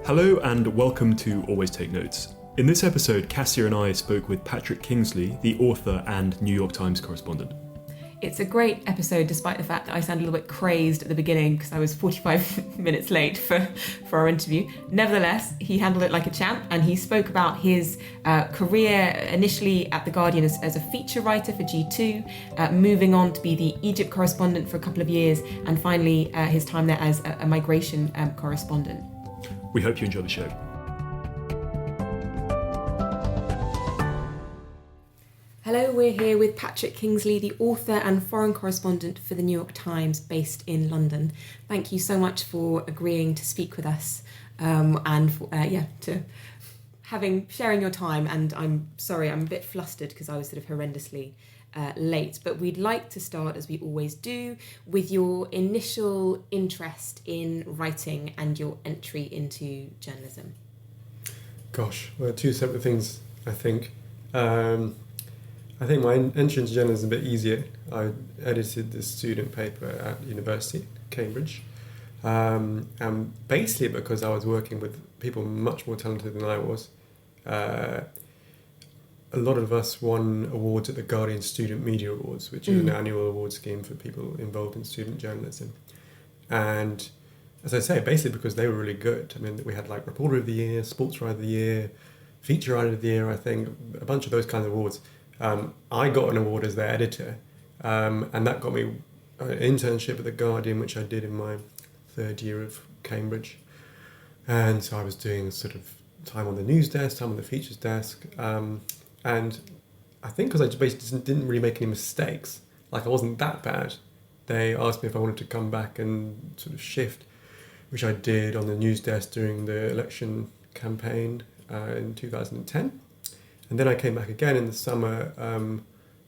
Hello and welcome to Always Take Notes. In this episode, Kassia and I spoke with Patrick Kingsley, the author and New York Times correspondent. It's a great episode, despite the fact that I sound a little bit crazed at the beginning because I was 45 minutes late for our interview. Nevertheless, he handled it like a champ, and he spoke about his career initially at The Guardian as a feature writer for G2, moving on to be the Egypt correspondent for a couple of years, and finally his time there as a migration correspondent. We hope you enjoy the show. Hello, we're here with Patrick Kingsley, the author and foreign correspondent for the New York Times based in London. Thank you so much for agreeing to speak with us and for, sharing your time. And I'm sorry, I'm a bit flustered because I was sort of horrendously late, but we'd like to start, as we always do, with your initial interest in writing and your entry into journalism. Gosh, well, two separate things, I think. I think my entry into journalism is a bit easier. I edited the student paper at university, Cambridge, and basically because I was working with people much more talented than I was. A lot of us won awards at the Guardian Student Media Awards, which is an annual award scheme for people involved in student journalism. And as I say, basically because they were really good. I mean, we had like Reporter of the Year, Sports Writer of the Year, Feature Writer of the Year, I think, a bunch of those kinds of awards. I got an award as their editor, and that got me an internship at The Guardian, which I did in my third year of Cambridge. And so I was doing sort of time on the news desk, time on the features desk, and I think because I just basically didn't really make any mistakes, like I wasn't that bad, they asked me if I wanted to come back and sort of shift, which I did on the news desk during the election campaign in 2010. And then I came back again in the summer,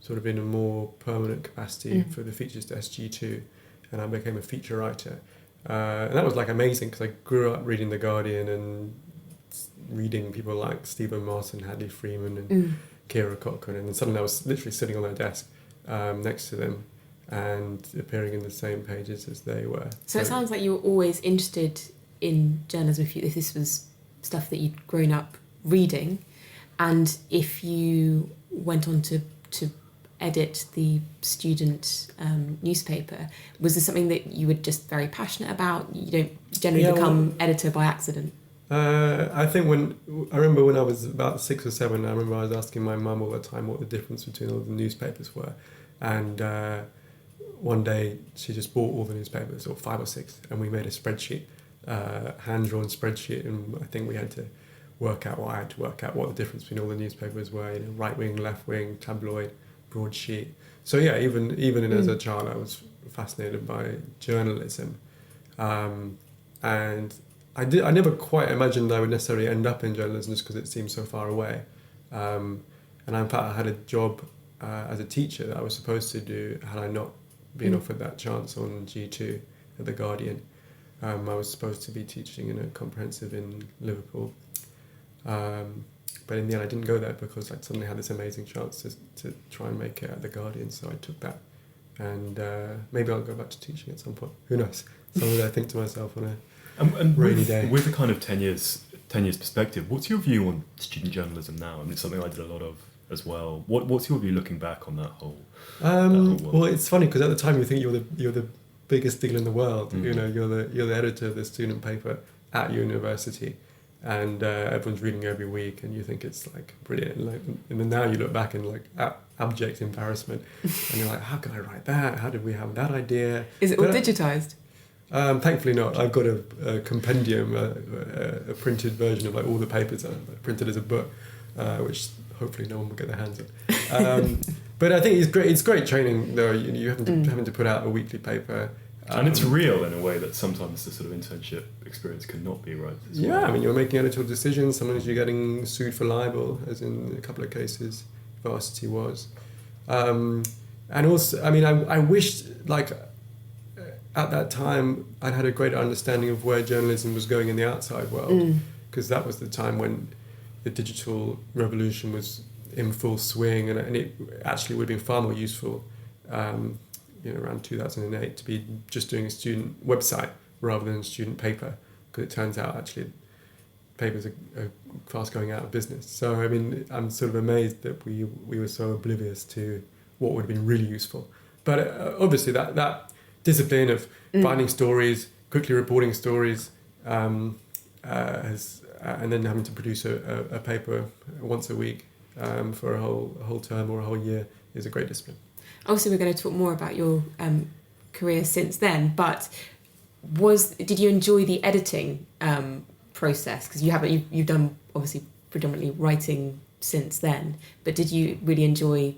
sort of in a more permanent capacity for the features desk G2, and I became a feature writer. And that was like amazing because I grew up reading The Guardian and reading people like Stephen Martin, Hadley Freeman and Kira Cochrane, and then suddenly I was literally sitting on their desk next to them and appearing in the same pages as they were. So it sounds like you were always interested in journalism if this was stuff that you'd grown up reading. And if you went on to edit the student newspaper, was this something that you were just very passionate about? You don't generally become editor by accident? I think I remember when I was about 6 or 7, I remember I was asking my mum all the time what the difference between all the newspapers were. And one day she just bought all the newspapers, or 5 or 6, and we made a spreadsheet, hand-drawn spreadsheet, and I think I had to work out what the difference between all the newspapers were, right-wing, left-wing, tabloid, broadsheet. So yeah, even as a child I was fascinated by journalism. And I never quite imagined I would necessarily end up in journalism just because it seemed so far away. And in fact I had a job as a teacher that I was supposed to do had I not been offered that chance on G2 at The Guardian. I was supposed to be teaching in a comprehensive in Liverpool. But in the end I didn't go there because I suddenly had this amazing chance to try and make it at The Guardian, so I took that. And maybe I'll go back to teaching at some point. Who knows? Something I think to myself on a rainy day. With a kind of 10 years perspective, what's your view on student journalism now? I mean, it's something I did a lot of as well. What's your view looking back on that whole world? Well, it's funny because at the time you think you're the biggest deal in the world. You're the editor of the student paper at university. And everyone's reading every week, and you think it's like brilliant. And then now you look back in like abject embarrassment, and you're like, how can I write that? How did we have that idea? Is it all digitised? Thankfully not. I've got a compendium, a printed version of like all the papers printed as a book, which hopefully no one will get their hands on. But I think it's great. It's great training though. You having to put out a weekly paper. And it's real in a way that sometimes the sort of internship experience cannot be, right? Yeah, I mean, you're making editorial decisions. Sometimes you're getting sued for libel, as in a couple of cases, Varsity was. And also, I mean, I wished, like, at that time, I'd had a greater understanding of where journalism was going in the outside world, because that was the time when the digital revolution was in full swing, and it actually would have been far more useful around 2008 to be just doing a student website rather than a student paper, because it turns out actually papers are fast going out of business. So I mean, I'm sort of amazed that we were so oblivious to what would have been really useful. But obviously that discipline of finding stories, quickly reporting stories, and then having to produce a paper once a week for a whole term or a whole year is a great discipline. Obviously, we're going to talk more about your career since then, but did you enjoy the editing process? Because you've done obviously predominantly writing since then, but did you really enjoy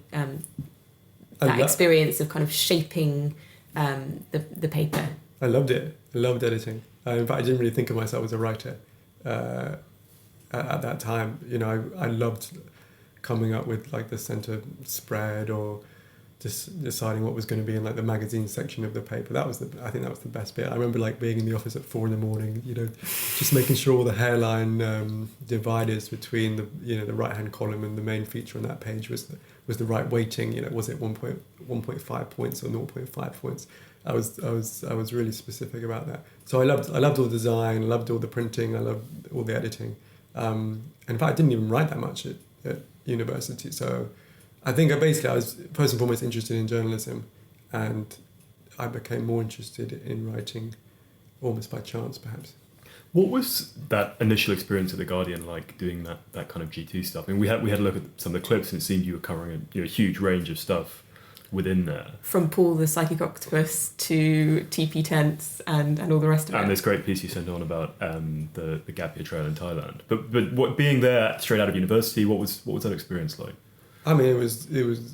that experience of kind of shaping the paper? I loved it. I loved editing. In fact, I didn't really think of myself as a writer at that time. You know, I loved coming up with like the centre spread or just deciding what was going to be in like the magazine section of the paper. I think that was the best bit. I remember like being in the office at 4 a.m, you know, just making sure all the hairline dividers between the right hand column and the main feature on that page was the right weighting. You know, was it 1.5 points or 0.5 points? I was really specific about that. So I loved all the design, I loved all the printing, I loved all the editing. And in fact, I didn't even write that much at university. So I think I was first and foremost interested in journalism, and I became more interested in writing almost by chance, perhaps. What was that initial experience at The Guardian like, doing that kind of G2 stuff? I mean, we had a look at some of the clips, and it seemed you were covering a huge range of stuff within there. From Paul the Psychic Octopus to TP tents and all the rest of it. And this great piece you sent on about the Gap Year Trail in Thailand. But what, being there straight out of university, what was that experience like? I mean, it's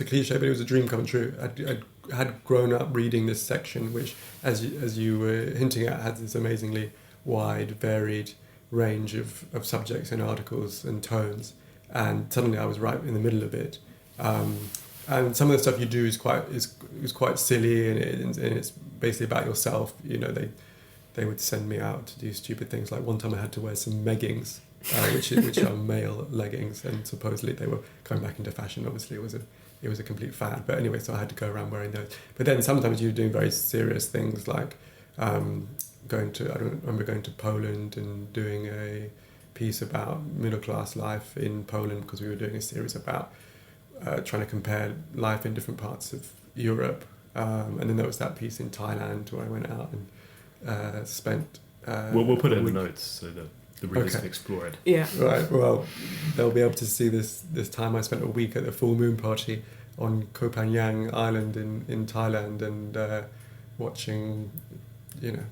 a cliche, but it was a dream come true. I had grown up reading this section, which, as you were hinting at, had this amazingly wide, varied range of subjects and articles and tones. And suddenly I was right in the middle of it. And some of the stuff you do is quite silly, and it's basically about yourself. You know, they would send me out to do stupid things. Like one time I had to wear some meggings, which are male leggings, and supposedly they were going back into fashion. Obviously, it was a complete fad. But anyway, so I had to go around wearing those. But then sometimes you're doing very serious things, like I remember going to Poland and doing a piece about middle class life in Poland, because we were doing a series about trying to compare life in different parts of Europe. And then there was that piece in Thailand where I went out and spent. We'll put it in the notes so that the readers can explore it. Yeah. Right. Well, they'll be able to see this time I spent a week at the full moon party on Koh Phangan Island in Thailand, and watching,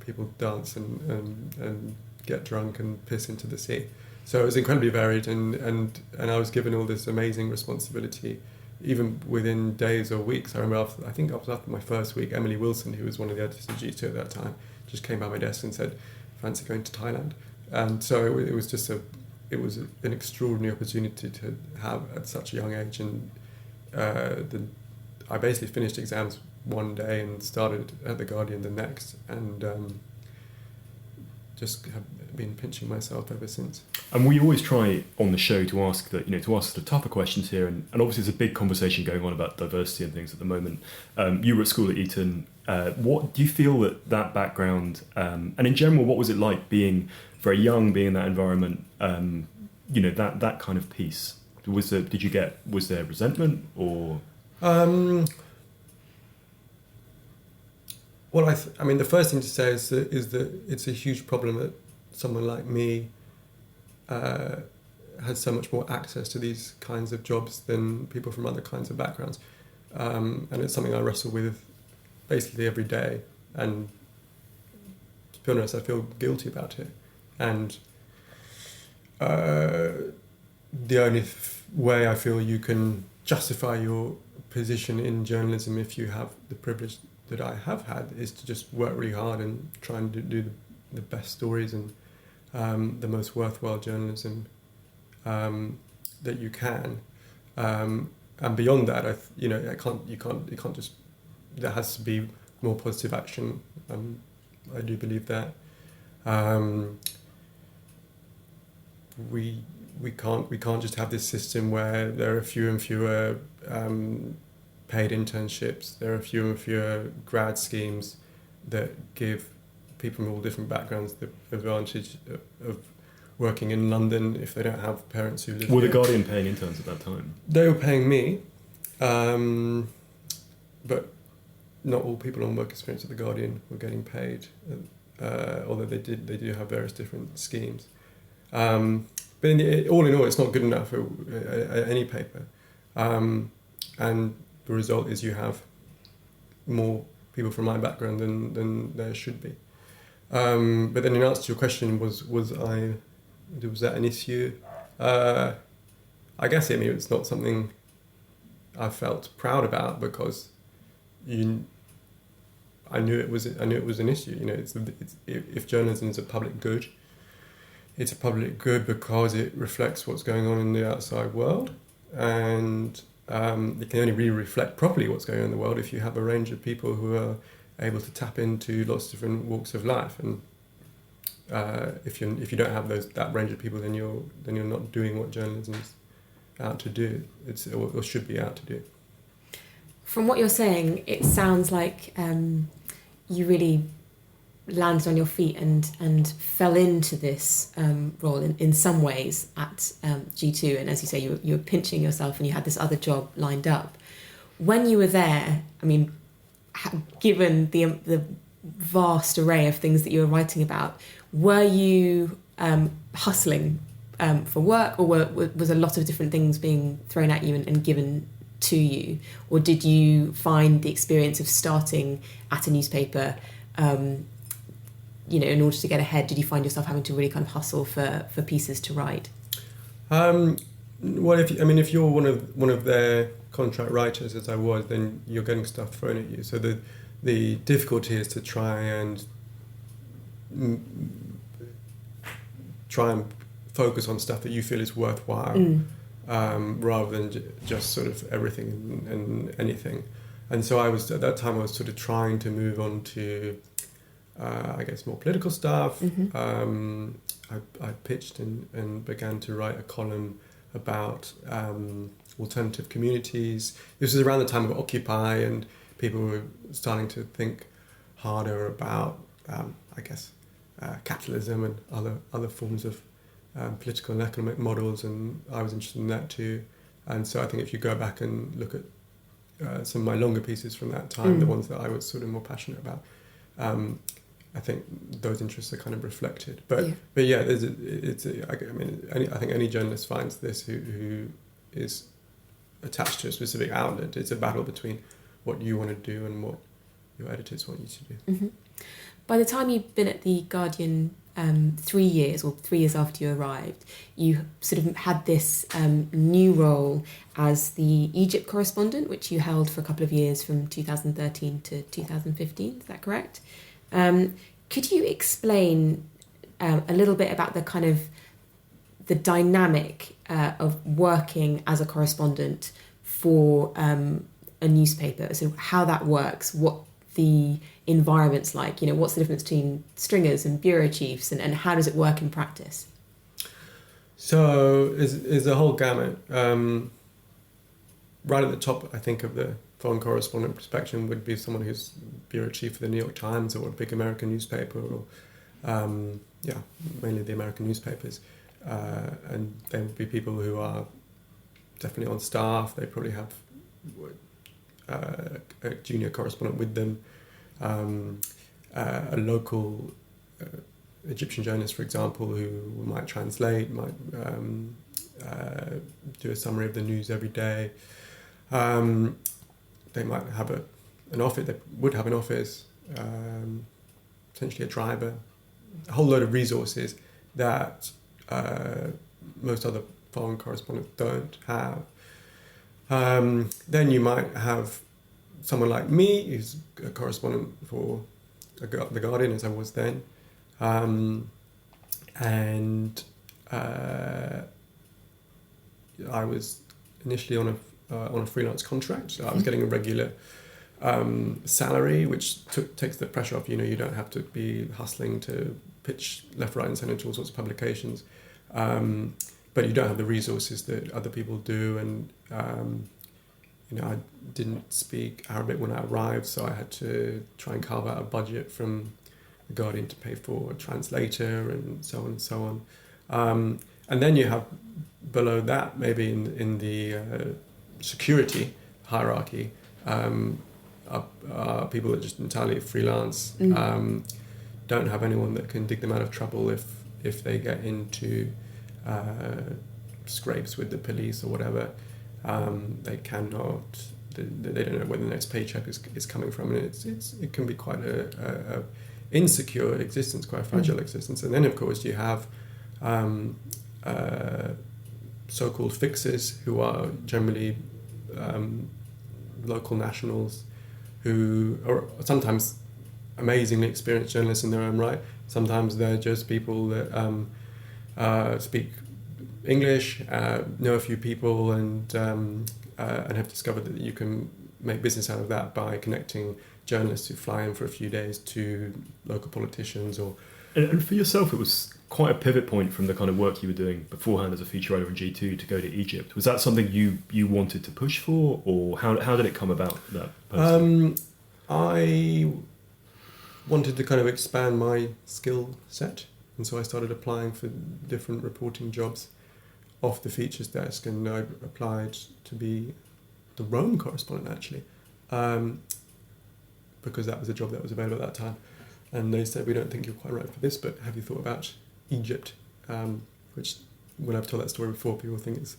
people dance and get drunk and piss into the sea. So it was incredibly varied, and I was given all this amazing responsibility, even within days or weeks. I remember after my first week, Emily Wilson, who was one of the editors of G2 at that time, just came by my desk and said, "Fancy going to Thailand?" And so it was just an extraordinary opportunity to have at such a young age. And I basically finished exams one day and started at The Guardian the next, and just have been pinching myself ever since. And we always try on the show to ask the tougher questions here, and obviously there's a big conversation going on about diversity and things at the moment. You were at school at Eton. What do you feel that background, and in general, what was it like being very young, being in that environment? That kind of piece. Was there resentment or? Well, the first thing to say is that it's a huge problem that someone like me has so much more access to these kinds of jobs than people from other kinds of backgrounds, and it's something I wrestle with basically every day. And to be honest, I feel guilty about it. And the only way I feel you can justify your position in journalism, if you have the privilege that I have had, is to just work really hard and try and do the best stories and the most worthwhile journalism that you can. And beyond that, you can't just. There has to be more positive action. I do believe that. We can't just have this system where there are fewer and fewer paid internships. There are fewer and fewer grad schemes that give people from all different backgrounds the advantage of working in London if they don't have parents who live Were here. the Guardian paying interns at that time? They were paying me, but not all people on work experience at the Guardian were getting paid, although they do have various different schemes. But all in all, it's not good enough for any paper, and the result is you have more people from my background than there should be. But then in answer to your question, was that an issue? I guess it's not something I felt proud about because I knew it was an issue. If journalism is a public good, it's a public good because it reflects what's going on in the outside world, and it can only really reflect properly what's going on in the world if you have a range of people who are able to tap into lots of different walks of life. And if you don't have that range of people, then you're not doing what journalism's out to do. Or should be out to do. From what you're saying, it sounds like you really landed on your feet and fell into this role in some ways at G2. And as you say, you were pinching yourself and you had this other job lined up. When you were there, I mean, given the vast array of things that you were writing about, were you hustling for work, or was a lot of different things being thrown at you and given to you? Or did you find the experience of starting at a newspaper, in order to get ahead, did you find yourself having to really kind of hustle for pieces to write? Well, if you're one of their contract writers, as I was, then you're getting stuff thrown at you. So the difficulty is to try and focus on stuff that you feel is worthwhile, rather than just sort of everything and anything. And so at that time I was sort of trying to move on to I guess more political stuff. Mm-hmm. I pitched and began to write a column about alternative communities. This was around the time of Occupy, and people were starting to think harder about, capitalism and other forms of political and economic models, and I was interested in that too. And so I think if you go back and look at some of my longer pieces from that time, the ones that I was sort of more passionate about, I think those interests are kind of reflected. But yeah, I think any journalist finds this who is attached to a specific outlet. It's a battle between what you want to do and what your editors want you to do. Mm-hmm. By the time you'd been at The Guardian 3 years after you arrived, you sort of had this new role as the Egypt correspondent, which you held for a couple of years from 2013 to 2015. Is that correct? Could you explain a little bit about the kind of the dynamic of working as a correspondent for a newspaper? So how that works, what the environment's like, what's the difference between stringers and bureau chiefs, and how does it work in practice? So is a whole gamut. Right at the top, I think, of the foreign correspondent spectrum would be someone who's bureau chief for the New York Times or a big American newspaper, or mainly the American newspapers. And there would be people who are definitely on staff. They probably have a junior correspondent with them, a local Egyptian journalist, for example, who might translate, might do a summary of the news every day. They might have an office. They would have an office, potentially a driver, a whole load of resources that most other foreign correspondents don't have. Then you might have someone like me, who's a correspondent for The Guardian, as I was then, and I was initially on a freelance contract. So I was getting a regular salary, which takes the pressure off. You don't have to be hustling to pitch left, right, and centre to all sorts of publications. But you don't have the resources that other people do, and I didn't speak Arabic when I arrived, so I had to try and carve out a budget from the Guardian to pay for a translator and so on and so on. And then you have below that, maybe in the security hierarchy, are people that just entirely freelance, don't have anyone that can dig them out of trouble if they get into scrapes with the police or whatever. They cannot. They don't know where the next paycheck is coming from, and it can be quite a insecure existence, quite a fragile existence. And then of course you have so-called fixers who are generally local nationals who are sometimes amazingly experienced journalists in their own right. Sometimes they're just people that speak English, know a few people, and have discovered that you can make business out of that by connecting journalists who fly in for a few days to local politicians. And for yourself, it was quite a pivot point from the kind of work you were doing beforehand as a feature writer in G2 to go to Egypt. Was that something you wanted to push for, or how did it come about, that person? I wanted to kind of expand my skill set, and so I started applying for different reporting jobs off the features desk, and I applied to be the Rome correspondent, actually, because that was a job that was available at that time. And they said, we don't think you're quite right for this, but have you thought about Egypt? Which, when I've told that story before, people think it's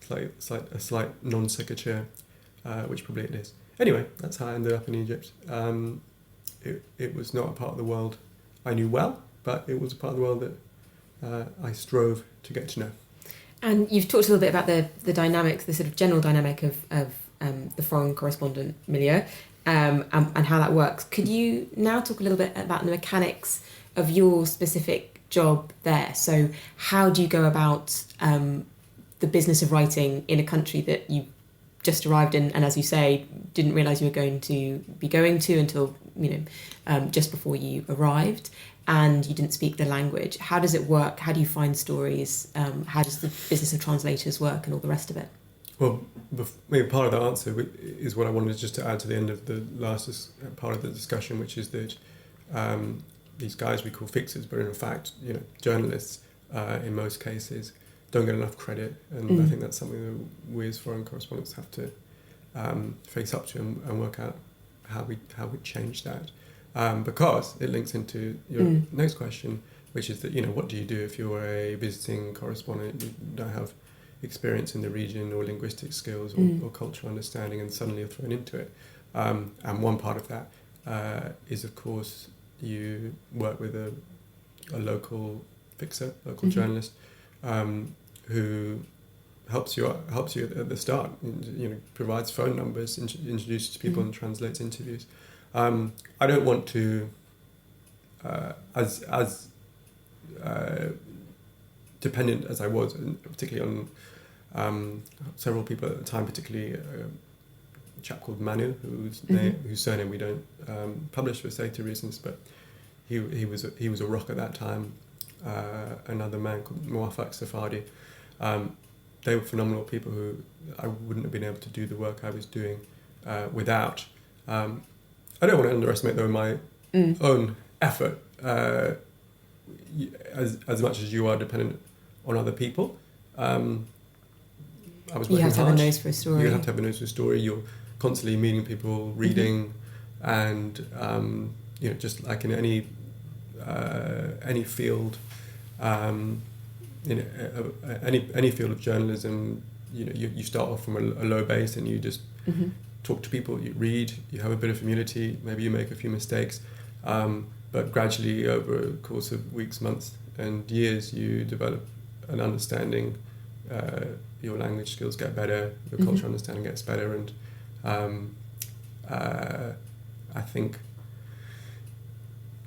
like a slight non sequitur, which probably it is. Anyway, that's how I ended up in Egypt. It was not a part of the world I knew well, but it was a part of the world that I strove to get to know. And you've talked a little bit about the dynamics, the sort of general dynamic of the foreign correspondent milieu, and how that works. Could you now talk a little bit about the mechanics of your specific job there? So how do you go about the business of writing in a country that you just arrived in, and as you say, didn't realise you were going to be going to until just before you arrived, and you didn't speak the language? How does it work? How do you find stories? How does the business of translators work, and all the rest of it? Well, maybe part of the answer is what I wanted just to add to the end of the last part of the discussion, which is that these guys we call fixers, but in fact, journalists in most cases don't get enough credit, and I think that's something that we as foreign correspondents have to face up to and work out how we change that, because it links into your next question, which is that what do you do if you're a visiting correspondent, you don't have experience in the region or linguistic skills or cultural understanding, and suddenly you're thrown into it. And one part of that is, of course, you work with a local fixer, local journalist, who helps you at the start. Provides phone numbers, introduces people, and translates interviews. I don't want to, as dependent as I was, and particularly on several people at the time, particularly a chap called Manu, whose surname we don't publish for safety reasons, but he was a rock at that time. Another man called Muafak Safadi. They were phenomenal people who I wouldn't have been able to do the work I was doing without. I don't want to underestimate, though, my own effort, as much as you are dependent on other people. I was working hard. You have to have a nose for a story. You have to have a nose for a story. You're constantly meeting people, reading, and just like in any field, any field of journalism, you start off from a low base, and you just talk to people, you read, you have a bit of humility, maybe you make a few mistakes, but gradually over the course of weeks, months and years, you develop an understanding, your language skills get better, your cultural understanding gets better, and I think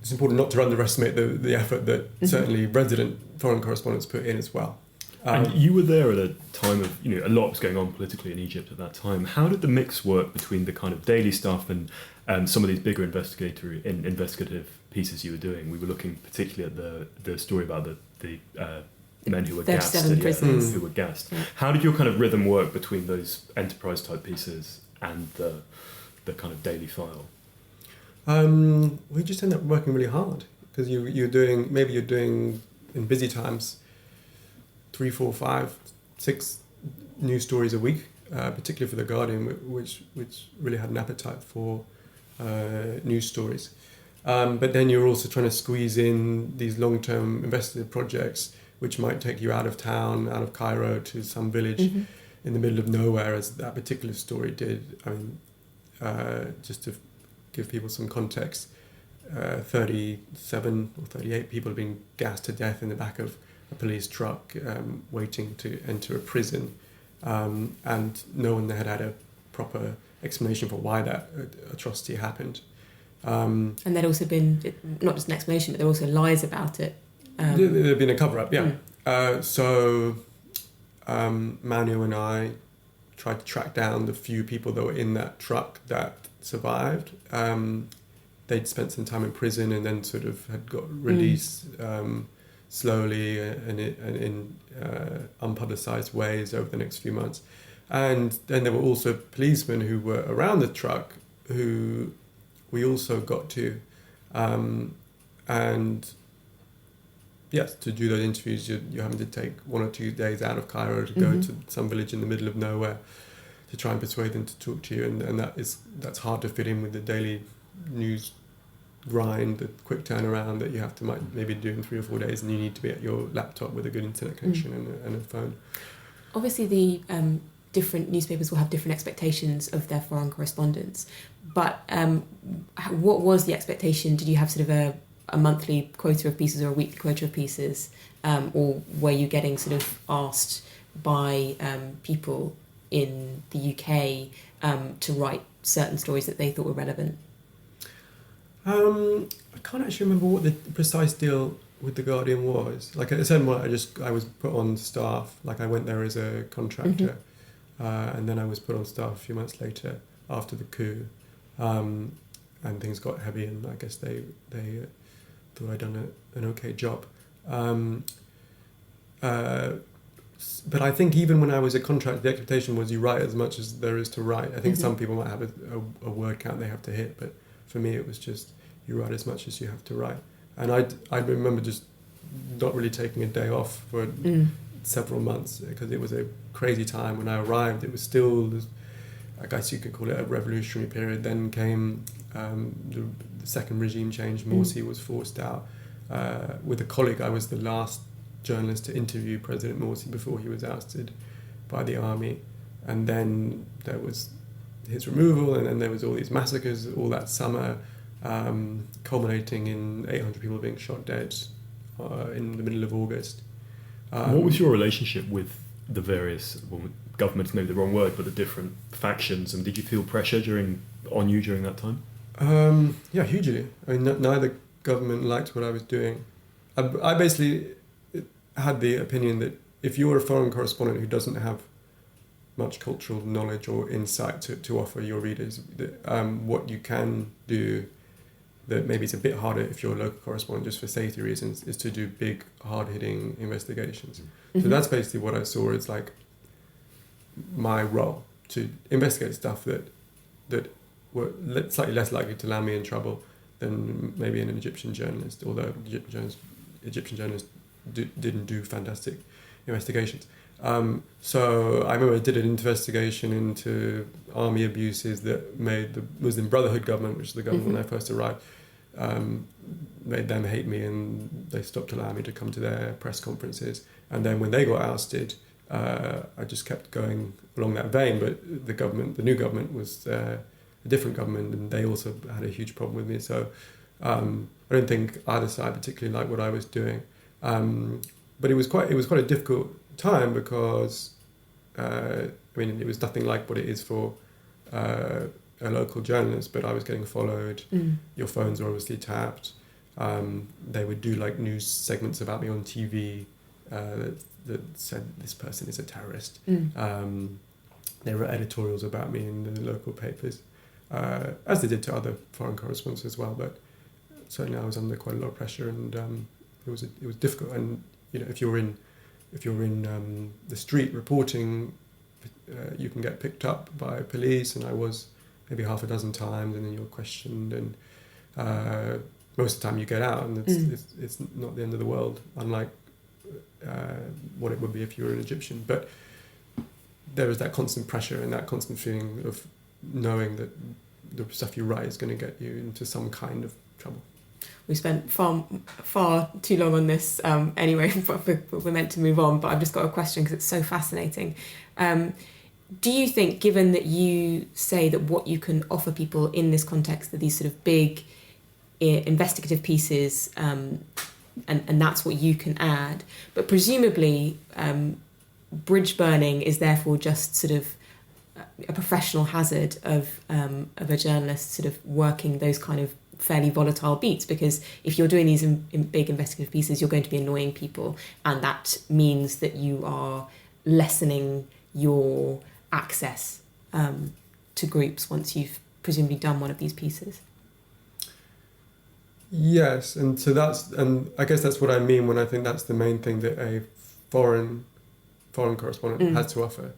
it's important not to underestimate the effort that certainly resident foreign correspondents put in as well. And you were there at a time of, a lot was going on politically in Egypt at that time. How did the mix work between the kind of daily stuff and some of these bigger investigative pieces you were doing? We were looking particularly at the story about the men who were gassed. 37 prisoners. Who were gassed. Yeah. How did your kind of rhythm work between those enterprise type pieces and the kind of daily file? We just ended up working really hard. because you're doing in busy times 3, 4, 5, 6 news stories a week, particularly for the Guardian, which really had an appetite for news stories. But then you're also trying to squeeze in these long-term investigative projects, which might take you out of town, out of Cairo, to some village in the middle of nowhere, as that particular story did. I mean, just to give people some context, 37 or 38 people have been gassed to death in the back of a police truck waiting to enter a prison, and no one had had a proper explanation for why that atrocity happened. And there'd also been, not just an explanation, but there were also lies about it. There'd been a cover-up, yeah. So Manu and I tried to track down the few people that were in that truck that survived. They'd spent some time in prison and then sort of had got released slowly and in unpublicized ways over the next few months. And then there were also policemen who were around the truck who we also got to. And yes, to do those interviews, you're having to take 1 or 2 days out of Cairo to go to some village in the middle of nowhere to try and persuade them to talk to you. And that's hard to fit in with the daily news grind, the quick turnaround that you have to maybe do in 3 or 4 days, and you need to be at your laptop with a good internet connection and a phone. Obviously, the different newspapers will have different expectations of their foreign correspondents. But what was the expectation? Did you have sort of a monthly quota of pieces or a weekly quota of pieces? Or were you getting sort of asked by people in the UK to write certain stories that they thought were relevant? I can't actually remember what the precise deal with the Guardian was. Like at a certain point, I was put on staff. Like I went there as a contractor, and then I was put on staff a few months later after the coup, and things got heavy. And I guess they thought I'd done an okay job. But I think even when I was a contractor, the expectation was you write as much as there is to write. I think some people might have a word count they have to hit, but for me it was just you write as much as you have to write. And I remember just not really taking a day off for several months because it was a crazy time. When I arrived, it was still, I guess you could call it a revolutionary period. Then came the second regime change. Morsi was forced out. With a colleague, I was the last journalist to interview President Morsi before he was ousted by the army. And then there was his removal, and then there was all these massacres all that summer, culminating in 800 people being shot dead in the middle of August. What was your relationship with the various, governments, maybe the wrong word, but the different factions, and did you feel pressure on you during that time? Yeah, hugely. I mean, neither government liked what I was doing. I basically had the opinion that if you're a foreign correspondent who doesn't have much cultural knowledge or insight to offer your readers, what you can do that maybe it's a bit harder if you're a local correspondent just for safety reasons is to do big, hard-hitting investigations. So that's basically what I saw as like my role, to investigate stuff that were slightly less likely to land me in trouble than maybe an Egyptian journalist, although Egyptian journalists didn't do fantastic investigations. So I remember I did an investigation into army abuses that made the Muslim Brotherhood government, which is the government when I first arrived, made them hate me, and they stopped allowing me to come to their press conferences. And then when they got ousted, I just kept going along that vein. But the new government was a different government, and they also had a huge problem with me. So I don't think either side particularly liked what I was doing. But it was quite a difficult time because it was nothing like what it is for a local journalist, but I was getting followed. Your phones were obviously tapped. They would do like news segments about me on TV that said this person is a terrorist. There were editorials about me in the local papers, as they did to other foreign correspondents as well. But certainly I was under quite a lot of pressure, and it was difficult. And if you're in the street reporting, you can get picked up by police, and I was maybe half a dozen times, and then you're questioned. And most of the time you get out, and it's not the end of the world, unlike what it would be if you were an Egyptian. But there is that constant pressure and that constant feeling of knowing that the stuff you write is going to get you into some kind of trouble. We spent far too long on this anyway, but we're meant to move on. But I've just got a question because it's so fascinating. Do you think, given that you say that what you can offer people in this context are these sort of big investigative pieces, and that's what you can add, but presumably bridge burning is therefore just sort of a professional hazard of a journalist sort of working those kind of fairly volatile beats, because if you're doing these in big investigative pieces, you're going to be annoying people, and that means that you are lessening your access to groups once you've presumably done one of these pieces. Yes, and I guess that's what I mean when I think that's the main thing that a foreign correspondent has to offer,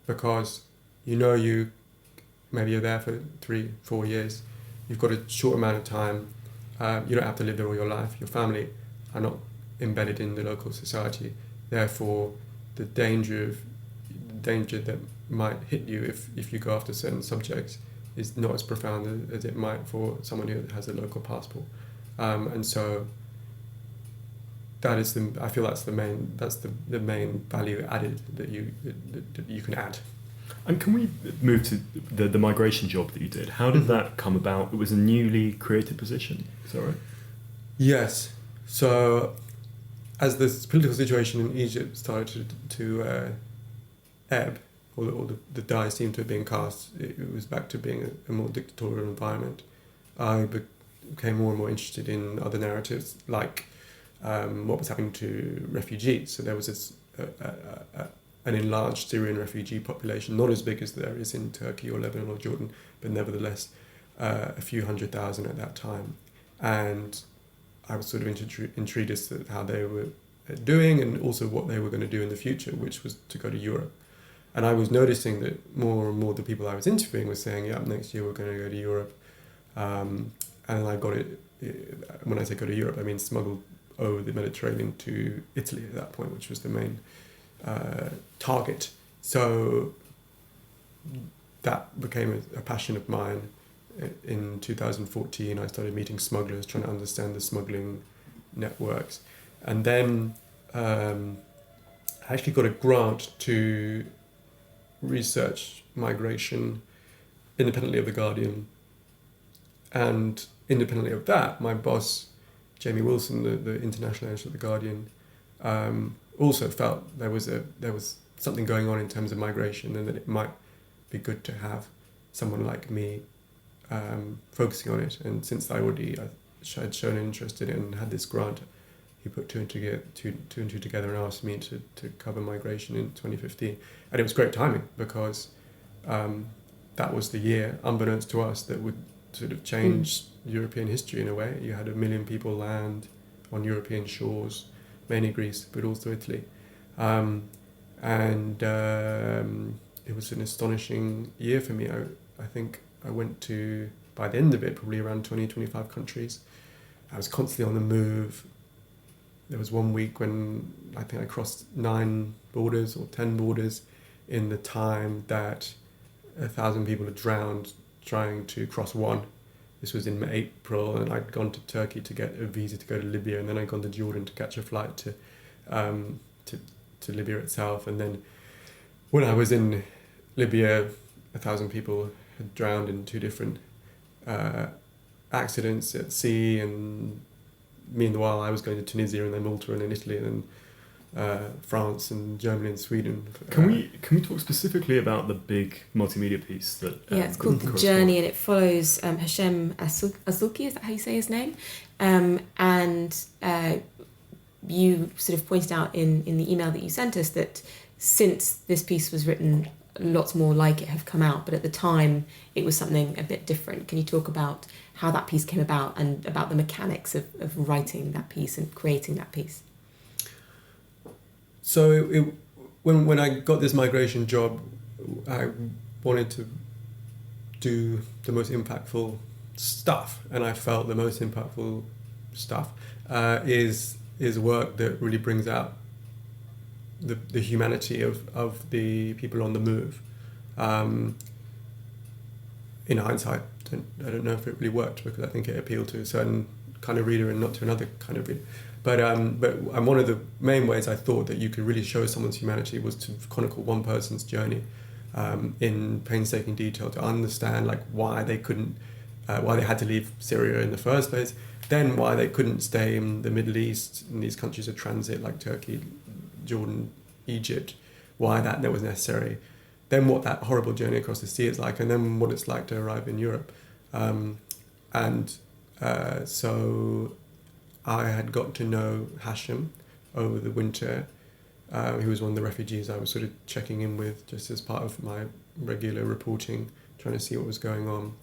because maybe you're there for 3-4 years, you've got a short amount of time, you don't have to live there all your life, your family are not embedded in the local society, therefore the danger that might hit you if you go after certain subjects is not as profound as it might for someone who has a local passport, and so I feel that's the main value added that you can add. And can we move to the migration job that you did? How did that come about? It was a newly created position, is that right? Yes. So as the political situation in Egypt started to ebb, or the die seemed to have been cast, it was back to being a more dictatorial environment. I became more and more interested in other narratives, like what was happening to refugees. So there was this an enlarged Syrian refugee population, not as big as there is in Turkey or Lebanon or Jordan, but nevertheless a few 100,000 at that time. And I was sort of intrigued as to how they were doing, and also what they were going to do in the future, which was to go to Europe. And I was noticing that more and more the people I was interviewing were saying, yeah, next year we're going to go to Europe. And I got it, when I say go to Europe, I mean smuggled over the Mediterranean to Italy at that point, which was the main target. So that became a passion of mine. In 2014, I started meeting smugglers, trying to understand the smuggling networks. And then I actually got a grant to research migration independently of The Guardian. And independently of that, my boss, Jamie Wilson, the international editor of The Guardian, also felt there was something going on in terms of migration, and that it might be good to have someone like me focusing on it. And since I had shown an interest in it and had this grant, he put two and two together and asked me to cover migration in 2015. And it was great timing, because that was the year, unbeknownst to us, that would sort of change European history in a way. You had 1 million people land on European shores, mainly Greece, but also Italy. And it was an astonishing year for me. I think I went to, by the end of it, probably around 20-25 countries. I was constantly on the move. There was one week when I think I crossed 9 borders or 10 borders in the time that 1,000 people had drowned trying to cross one. This was in April, and I'd gone to Turkey to get a visa to go to Libya, and then I'd gone to Jordan to catch a flight to Libya itself. And then when I was in Libya, 1,000 people had drowned in 2 different accidents at sea, and meanwhile I was going to Tunisia and then Malta and then Italy and then France and Germany and Sweden. Can we talk specifically about the big multimedia piece that? It's called The Journey, and it follows Hashem Azuki. Is that how you say his name? And you sort of pointed out in the email that you sent us that since this piece was written, lots more like it have come out, but at the time it was something a bit different. Can you talk about how that piece came about and about the mechanics of writing that piece and creating that piece? So when I got this migration job, I wanted to do the most impactful stuff, and I felt the most impactful stuff is work that really brings out the humanity of the people on the move. In hindsight, I don't know if it really worked, because I think it appealed to a certain kind of reader and not to another kind of reader. But one of the main ways I thought that you could really show someone's humanity was to chronicle one person's journey in painstaking detail, to understand like why they had to leave Syria in the first place, then why they couldn't stay in the Middle East, in these countries of transit like Turkey, Jordan, Egypt, why that was necessary, then what that horrible journey across the sea is like, and then what it's like to arrive in Europe. So I had got to know Hashim over the winter. He was one of the refugees I was sort of checking in with just as part of my regular reporting, trying to see what was going on.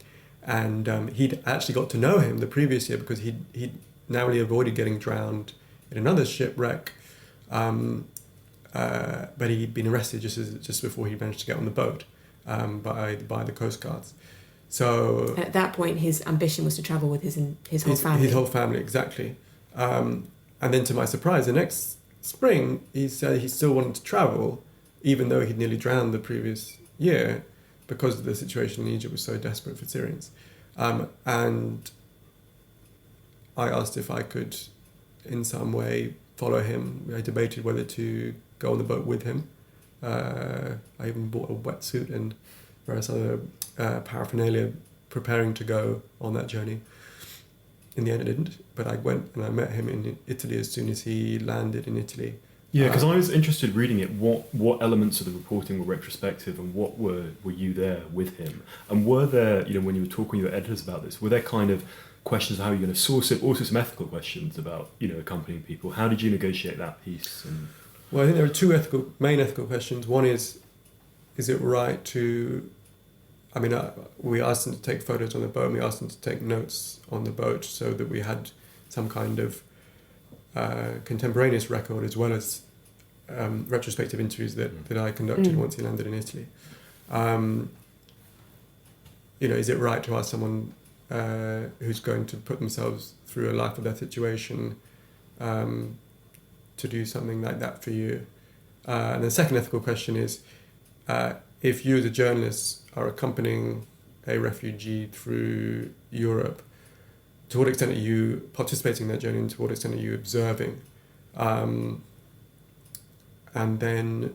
And he'd actually got to know him the previous year, because he'd narrowly avoided getting drowned in another shipwreck. But he'd been arrested just before he managed to get on the boat by the Coast Guards. So at that point, his ambition was to travel with his whole family. His whole family, exactly. And then to my surprise, the next spring, he said he still wanted to travel, even though he'd nearly drowned the previous year, because the situation in Egypt was so desperate for Syrians. And I asked if I could, in some way, follow him. I debated whether to go on the boat with him. I even bought a wetsuit and various other paraphernalia preparing to go on that journey. In the end, I didn't, but I went and I met him in Italy as soon as he landed in Italy. Yeah, because I was interested reading it. What elements of the reporting were retrospective, and what were you there with him? And were there, when you were talking to your editors about this, were there kind of questions of how you're going to source it, also some ethical questions about, accompanying people? How did you negotiate that piece? Well, I think there are two main ethical questions. One is it right to... we asked them to take photos on the boat, and we asked them to take notes on the boat, so that we had some kind of contemporaneous record, as well as retrospective interviews that I conducted once he landed in Italy. Is it right to ask someone who's going to put themselves through a life or death situation to do something like that for you? And the second ethical question is, if you as a journalist are accompanying a refugee through Europe, to what extent are you participating in that journey, and to what extent are you observing? And then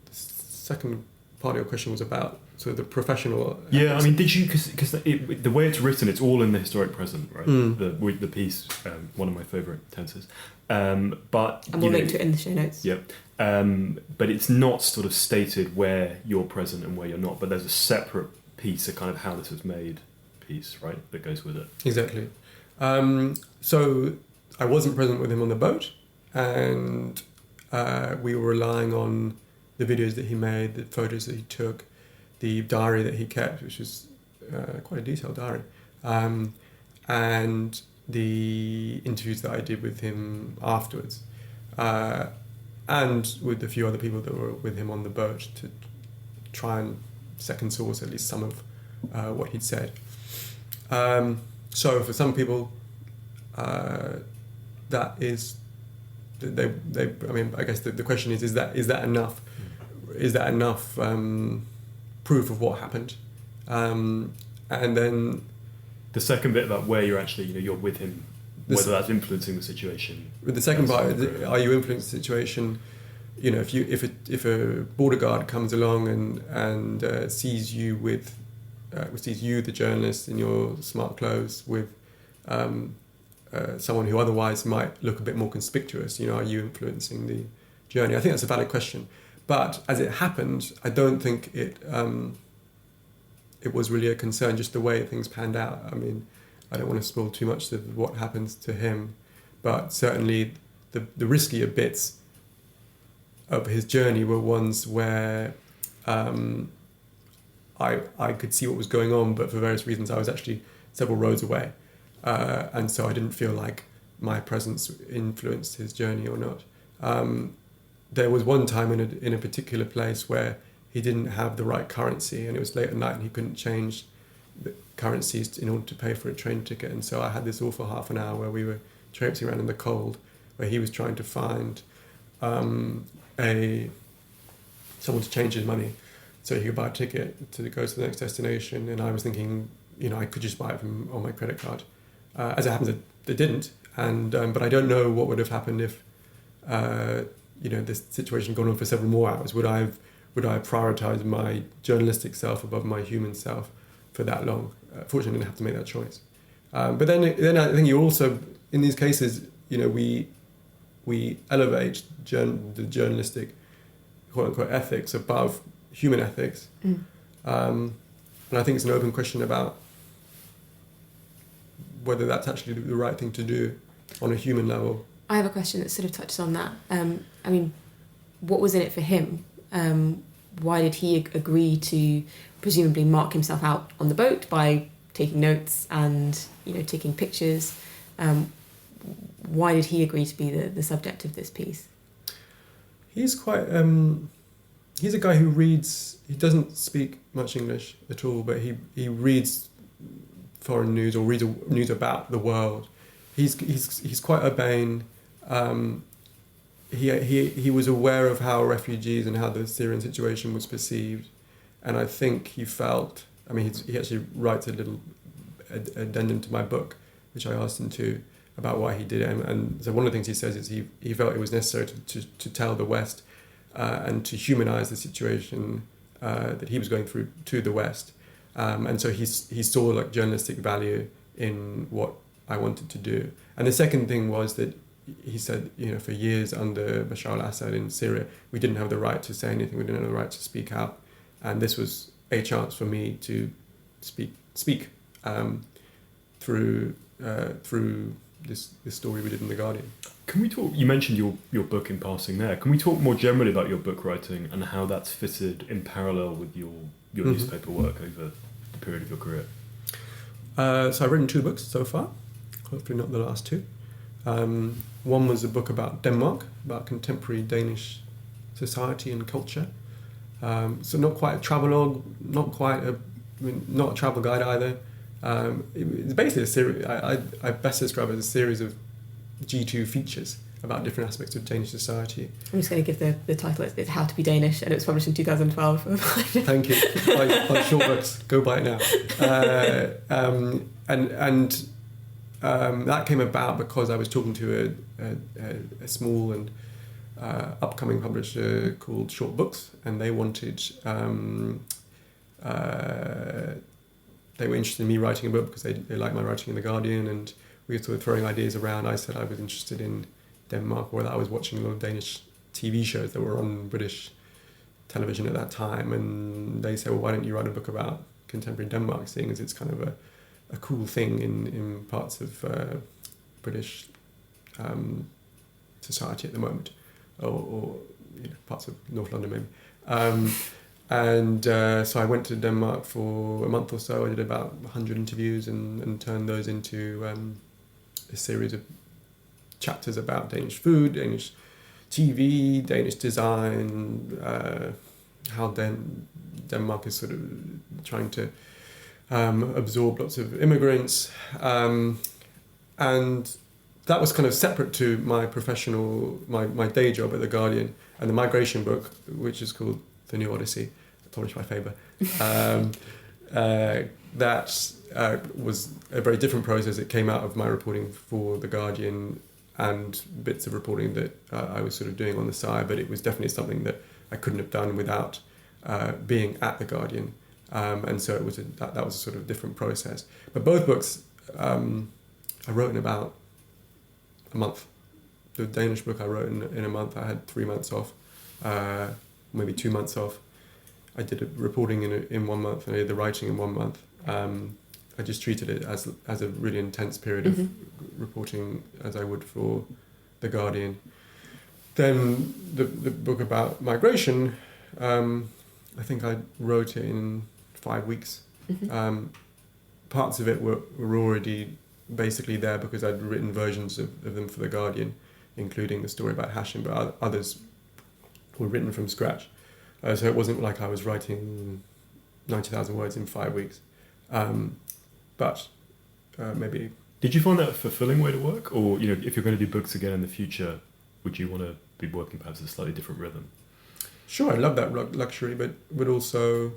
the second part of your question was about sort of the professional... Yeah, did you... Because the way it's written, it's all in the historic present, right? The piece, one of my favourite tenses. But and we'll link to it in the show notes. Yep. But it's not sort of stated where you're present and where you're not, but there's a separate piece of kind of how this was made piece, right, that goes with it. Exactly. So I wasn't present with him on the boat, and we were relying on the videos that he made, the photos that he took, the diary that he kept, which was quite a detailed diary, and the interviews that I did with him afterwards, and with a few other people that were with him on the boat, to try and second source at least some of what he'd said. So for some people, that is, I guess the question is that enough? Is that enough proof of what happened? And then the second bit about where you're actually, you're with him, whether that's influencing the situation. With the second part, are you influencing the situation? If a border guard comes along and sees you the journalist in your smart clothes with someone who otherwise might look a bit more conspicuous, are you influencing the journey? I think that's a valid question. But as it happened, I don't think it was really a concern, just the way things panned out. I don't want to spoil too much of what happens to him, but certainly the riskier bits of his journey were ones where I could see what was going on, but for various reasons I was actually several roads away, and so I didn't feel like my presence influenced his journey or not. There was one time in a particular place where he didn't have the right currency, and it was late at night and he couldn't change the currencies in order to pay for a train ticket. And so I had this awful half an hour where we were traipsing around in the cold, where he was trying to find someone to change his money so he could buy a ticket to go to the next destination. And I was thinking, I could just buy it on my credit card. As it happens, they didn't. And but I don't know what would have happened if this situation had gone on for several more hours. Would I have prioritized my journalistic self above my human self for that long? Fortunately, I didn't have to make that choice. But then I think you also, in these cases, we elevate the journalistic quote unquote ethics above human ethics. And I think it's an open question about whether that's actually the right thing to do on a human level. I have a question that sort of touches on that. What was in it for him? Why did he agree to presumably mark himself out on the boat by taking notes and taking pictures? Why did he agree to be the subject of this piece? He's quite he's a guy who reads. He doesn't speak much English at all, but he reads foreign news or reads news about the world. He's quite urbane. He was aware of how refugees and how the Syrian situation was perceived, and I think he felt. He actually writes a little addendum to my book, which I asked him to, about why he did it. And so one of the things he says is he felt it was necessary to tell the West and to humanize the situation that he was going through to the West. And so he saw journalistic value in what I wanted to do. And the second thing was that he said, for years under Bashar al-Assad in Syria, we didn't have the right to say anything, we didn't have the right to speak out. And this was a chance for me to speak through this story we did in The Guardian. Can we talk, you mentioned your book in passing there, can we talk more generally about your book writing and how that's fitted in parallel with your newspaper work over the period of your career? So I've written 2 books so far, hopefully not the last 2. One was a book about Denmark, about contemporary Danish society and culture. So not quite a travelogue, not a travel guide either. It's basically a series. I best describe it as a series of G2 features about different aspects of Danish society. I'm just going to give the title. It's How to Be Danish, and it was published in 2012. Thank you. Buy short books. Go buy it now. That came about because I was talking to a small and upcoming publisher called Short Books, and they wanted. They were interested in me writing a book because they liked my writing in The Guardian, and we were sort of throwing ideas around. I said I was interested in Denmark, or that I was watching a lot of Danish TV shows that were on British television at that time, and they said, well, why don't you write a book about contemporary Denmark, seeing as it's kind of a cool thing in parts of British society at the moment, or parts of North London maybe. So I went to Denmark for a month or so. I did about 100 interviews and turned those into a series of chapters about Danish food, Danish TV, Danish design, how Denmark is sort of trying to absorb lots of immigrants. And that was kind of separate to my my day job at The Guardian, and the migration book, which is called The New Odyssey, published by Faber. That was a very different process. It came out of my reporting for The Guardian and bits of reporting that I was sort of doing on the side, but it was definitely something that I couldn't have done without being at The Guardian. And so that was a sort of different process. But both books I wrote in about a month. The Danish book I wrote in a month. I had 3 months off, maybe 2 months off. I did reporting in 1 month, and I did the writing in 1 month. I just treated it as a really intense period of reporting, as I would for The Guardian. Then the book about migration, I think I wrote it in 5 weeks. Parts of it were already basically there because I'd written versions of them for The Guardian, including the story about Hashim, but others were written from scratch. So it wasn't like I was writing 90,000 words in 5 weeks. But maybe. Did you find that a fulfilling way to work, or if you're going to do books again in the future, would you want to be working perhaps at a slightly different rhythm? Sure, I love that luxury, but also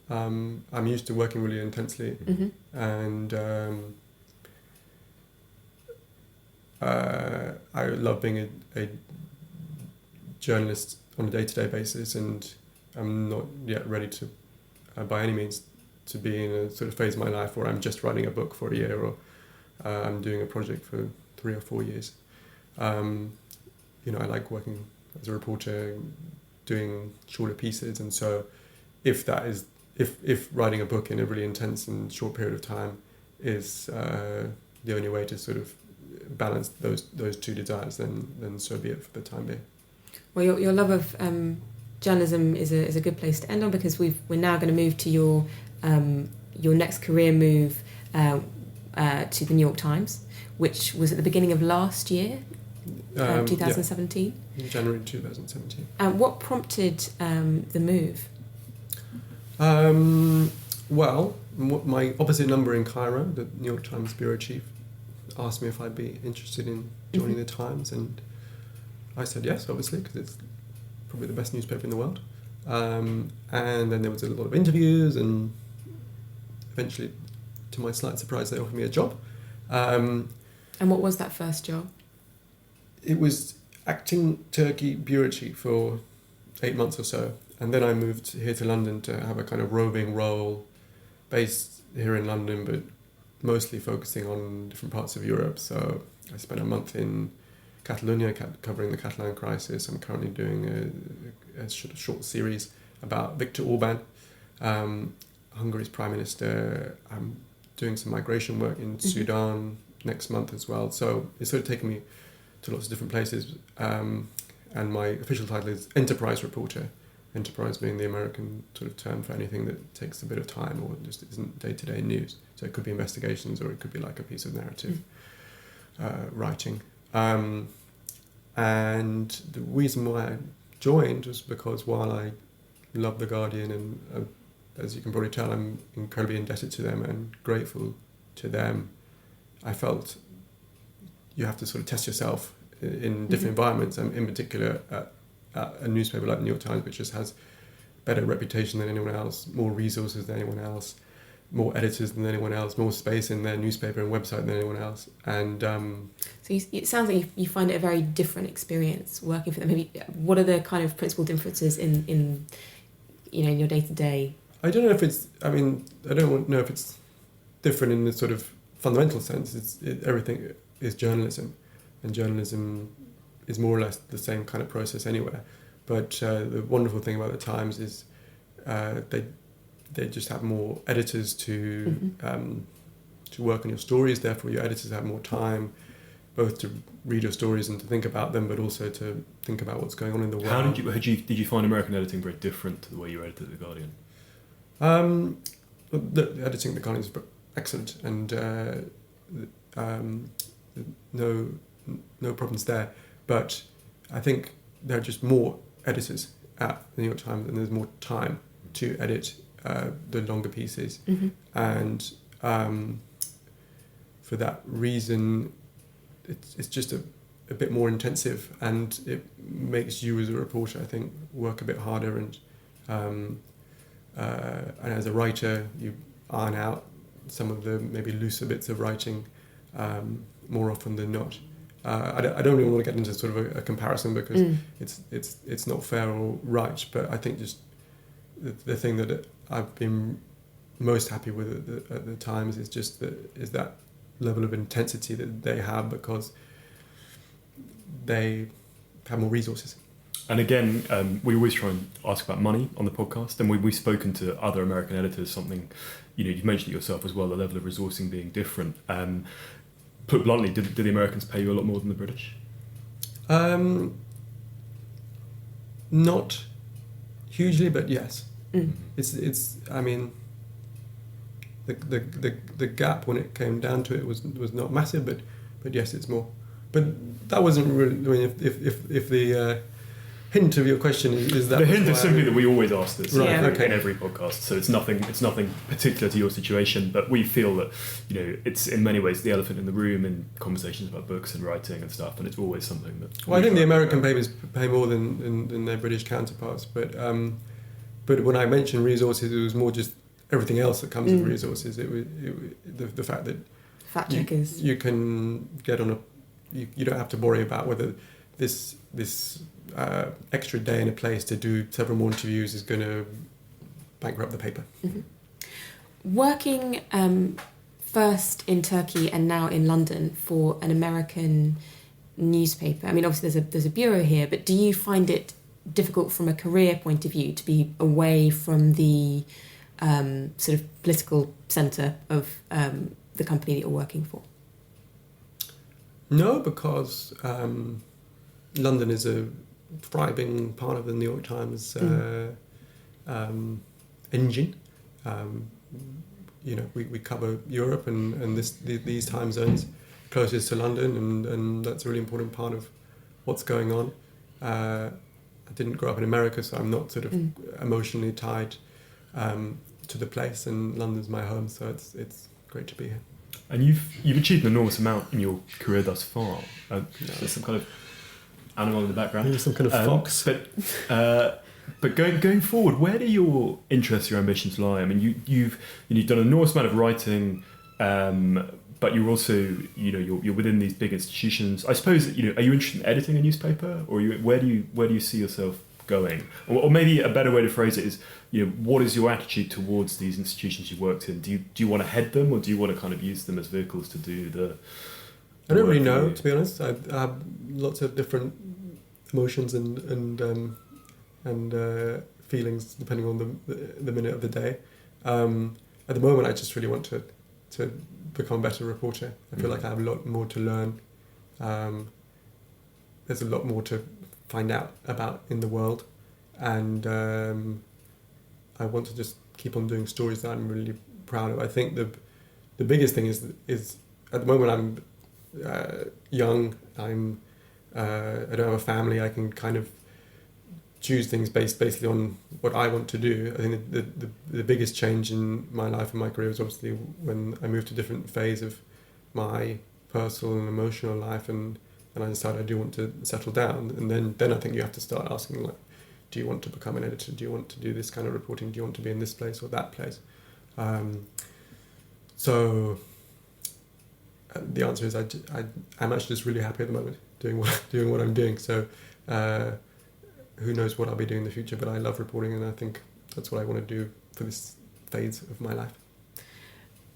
I'm used to working really intensely, and I love being a journalist on a day-to-day basis, and I'm not yet ready to, by any means, to be in a sort of phase of my life where I'm just writing a book for a year, or I'm doing a project for 3 or 4 years. I like working as a reporter, doing shorter pieces, and so if writing a book in a really intense and short period of time is the only way to sort of balance those two desires, then so be it for the time being. Well, your love of journalism is a good place to end on, because we're now going to move to your next career move to the New York Times, which was at the beginning of last year, 2017. Yeah, January 2017. What prompted the move? Well, my opposite number in Cairo, the New York Times bureau chief, asked me if I'd be interested in joining the Times, and I said yes, obviously, because it's probably the best newspaper in the world. And then there was a lot of interviews, and eventually, to my slight surprise, they offered me a job. And what was that first job? It was acting Turkey bureau chief for 8 months or so. And then I moved here to London to have a kind of roving role based here in London, but mostly focusing on different parts of Europe. So I spent a month in Catalonia covering the Catalan crisis. I'm currently doing a short series about Viktor Orban, Hungary's Prime Minister. I'm doing some migration work in Sudan next month as well. So it's sort of taken me to lots of different places. And my official title is Enterprise Reporter. Enterprise being the American sort of term for anything that takes a bit of time or just isn't day-to-day news. So it could be investigations, or it could be like a piece of narrative writing. And the reason why I joined was because while I love The Guardian, and as you can probably tell, I'm incredibly indebted to them and grateful to them, I felt you have to sort of test yourself in different environments, and in particular at a newspaper like the New York Times, which just has better reputation than anyone else, more resources than anyone else, more editors than anyone else, more space in their newspaper and website than anyone else. And so it sounds like you find it a very different experience working for them. Maybe what are the kind of principal differences in your day to day? I don't know if it's. I don't know if it's different in the sort of fundamental sense. Everything is journalism, and journalism is more or less the same kind of process anywhere. But the wonderful thing about the Times is they just have more editors to work on your stories. Therefore, your editors have more time, both to read your stories and to think about them, but also to think about what's going on in the world. How did you find American editing very different to the way you edited The Guardian? The editing at The Guardian is excellent, and no problems there. But I think there are just more editors at the New York Times, and there's more time to edit the longer pieces. And for that reason, it's just a bit more intensive, and it makes you as a reporter, I think, work a bit harder, and as a writer, you iron out some of the maybe looser bits of writing more often than not. I don't really want to get into sort of a comparison, because it's not fair or right, but I think just the thing that I've been most happy with at the Times is just that level of intensity that they have, because they have more resources. And again, we always try and ask about money on the podcast, and we've spoken to other American editors, something, you've mentioned it yourself as well, the level of resourcing being different. Put bluntly, did the Americans pay you a lot more than the British? Not hugely, but yes. It's. I mean, the gap when it came down to it was not massive, but yes, it's more. But that wasn't really. I mean, if hint of your question is that the hint why is simply that we always ask this Right, Yeah. okay. in every podcast, so it's nothing particular to your situation, but we feel that it's in many ways the elephant in the room in conversations about books and writing and stuff, and it's always something that Well, I think the American papers pay more than their British counterparts, but when I mentioned resources, it was more just everything else that comes with resources. It was the fact that Fact checkers. you can get on you don't have to worry about whether this extra day in a place to do several more interviews is going to bankrupt the paper. Mm-hmm. Working first in Turkey and now in London for an American newspaper. I mean, obviously there's a bureau here, but do you find it difficult from a career point of view to be away from the sort of political centre of the company that you're working for? No, because London is a thriving part of the New York Times engine. We cover Europe and these time zones closest to London, and that's a really important part of what's going on. I didn't grow up in America, so I'm not sort of emotionally tied to the place, and London's my home, so it's great to be here. And you've achieved an enormous amount in your career thus far. There's some kind of animal in the background. Maybe some kind of fox. But going forward, where do your interests, your ambitions lie? I mean, you've done an enormous amount of writing, but you're also you're within these big institutions. I suppose are you interested in editing a newspaper, or where do you see yourself going? Or maybe a better way to phrase it is, what is your attitude towards these institutions you've worked in? Do you want to head them, or do you want to kind of use them as vehicles to do the? I don't really know, to be honest. I have lots of different emotions and feelings depending on the minute of the day. At the moment, I just really want to become a better reporter. I feel like I have a lot more to learn. There's a lot more to find out about in the world, and I want to just keep on doing stories that I'm really proud of. I think the biggest thing is at the moment I'm young. I don't have a family. I can kind of choose things based basically on what I want to do. I think the biggest change in my life and my career was obviously when I moved to a different phase of my personal and emotional life, and I decided I do want to settle down. And then I think you have to start asking, like, do you want to become an editor? Do you want to do this kind of reporting? Do you want to be in this place or that place? So the answer is I'm actually just really happy at the moment doing what I'm doing. So who knows what I'll be doing in the future, but I love reporting, and I think that's what I want to do for this phase of my life.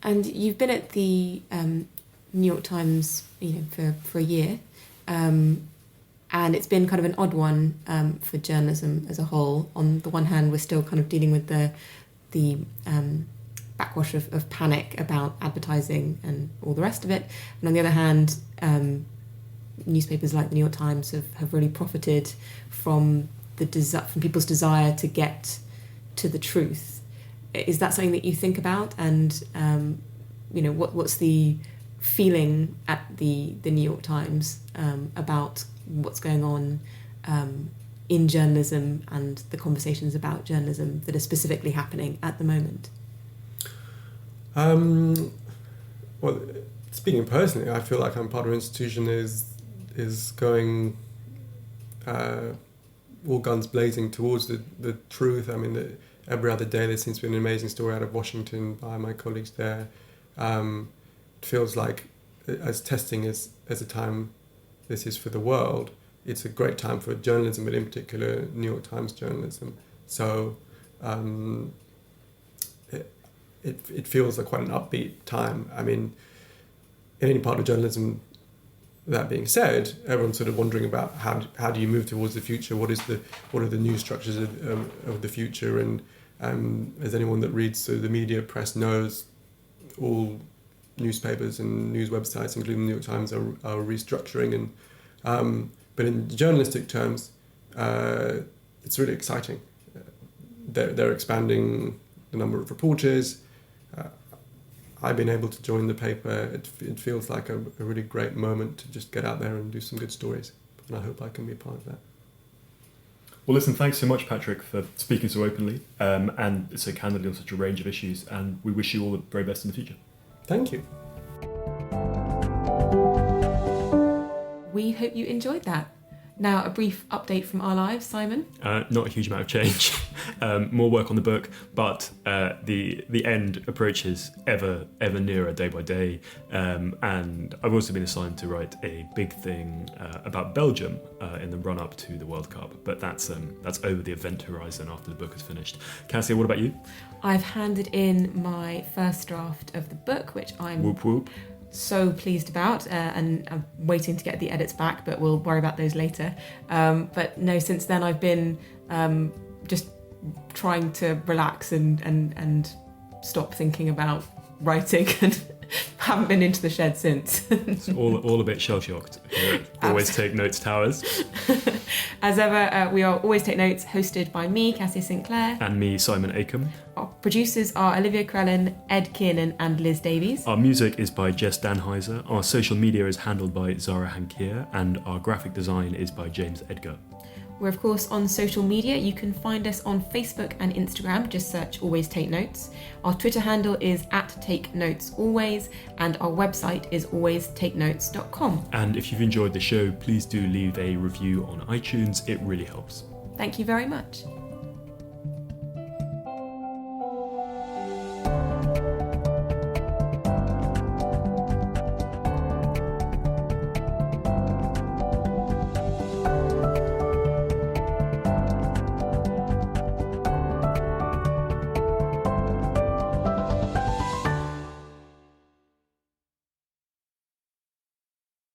And you've been at the New York Times, for a year, and it's been kind of an odd one for journalism as a whole. On the one hand, we're still kind of dealing with the backwash of panic about advertising and all the rest of it, and on the other hand, newspapers like the New York Times have really profited from from people's desire to get to the truth. Is that something that you think about? And what's the feeling at the New York Times about what's going on in journalism and the conversations about journalism that are specifically happening at the moment? Well, speaking personally, I feel like I'm part of an institution is going all guns blazing towards the truth. I mean, every other day there seems to be an amazing story out of Washington by my colleagues there. It feels like as testing as a time this is for the world, it's a great time for journalism, but in particular New York Times journalism. So it feels like quite an upbeat time. I mean, in any part of journalism, that being said, everyone's sort of wondering about how do you move towards the future? What are the new structures of the future? And as anyone that reads the media press knows, all newspapers and news websites, including the New York Times, are restructuring. And but in journalistic terms, it's really exciting. They're expanding the number of reporters. I've been able to join the paper. It feels like a really great moment to just get out there and do some good stories. And I hope I can be a part of that. Well, listen, thanks so much, Patrick, for speaking so openly and so candidly on such a range of issues. And we wish you all the very best in the future. Thank you. We hope you enjoyed that. Now, a brief update from our lives, Simon. Not a huge amount of change. More work on the book, but the end approaches ever nearer day by day. And I've also been assigned to write a big thing about Belgium in the run-up to the World Cup. But that's over the event horizon after the book is finished. Kassia, what about you? I've handed in my first draft of the book, which I'm Whoop whoop. so pleased about, and I'm waiting to get the edits back, but we'll worry about those later. But no, since then I've been just trying to relax and stop thinking about writing and haven't been into the shed since. It's all a bit shell-shocked. Always Take Notes Towers. As ever, we are Always Take Notes, hosted by me, Kassia Sinclair. And me, Simon Acombe. Our producers are Olivia Crellin, Ed Kiernan and Liz Davies. Our music is by Jess Danheiser. Our social media is handled by Zara Hankier. And our graphic design is by James Edgar. We're of course on social media. You can find us on Facebook and Instagram, just search Always Take Notes. Our Twitter handle is @TakeNotesAlways, and our website is alwaystakenotes.com. And if you've enjoyed the show, please do leave a review on iTunes. It really helps. Thank you very much.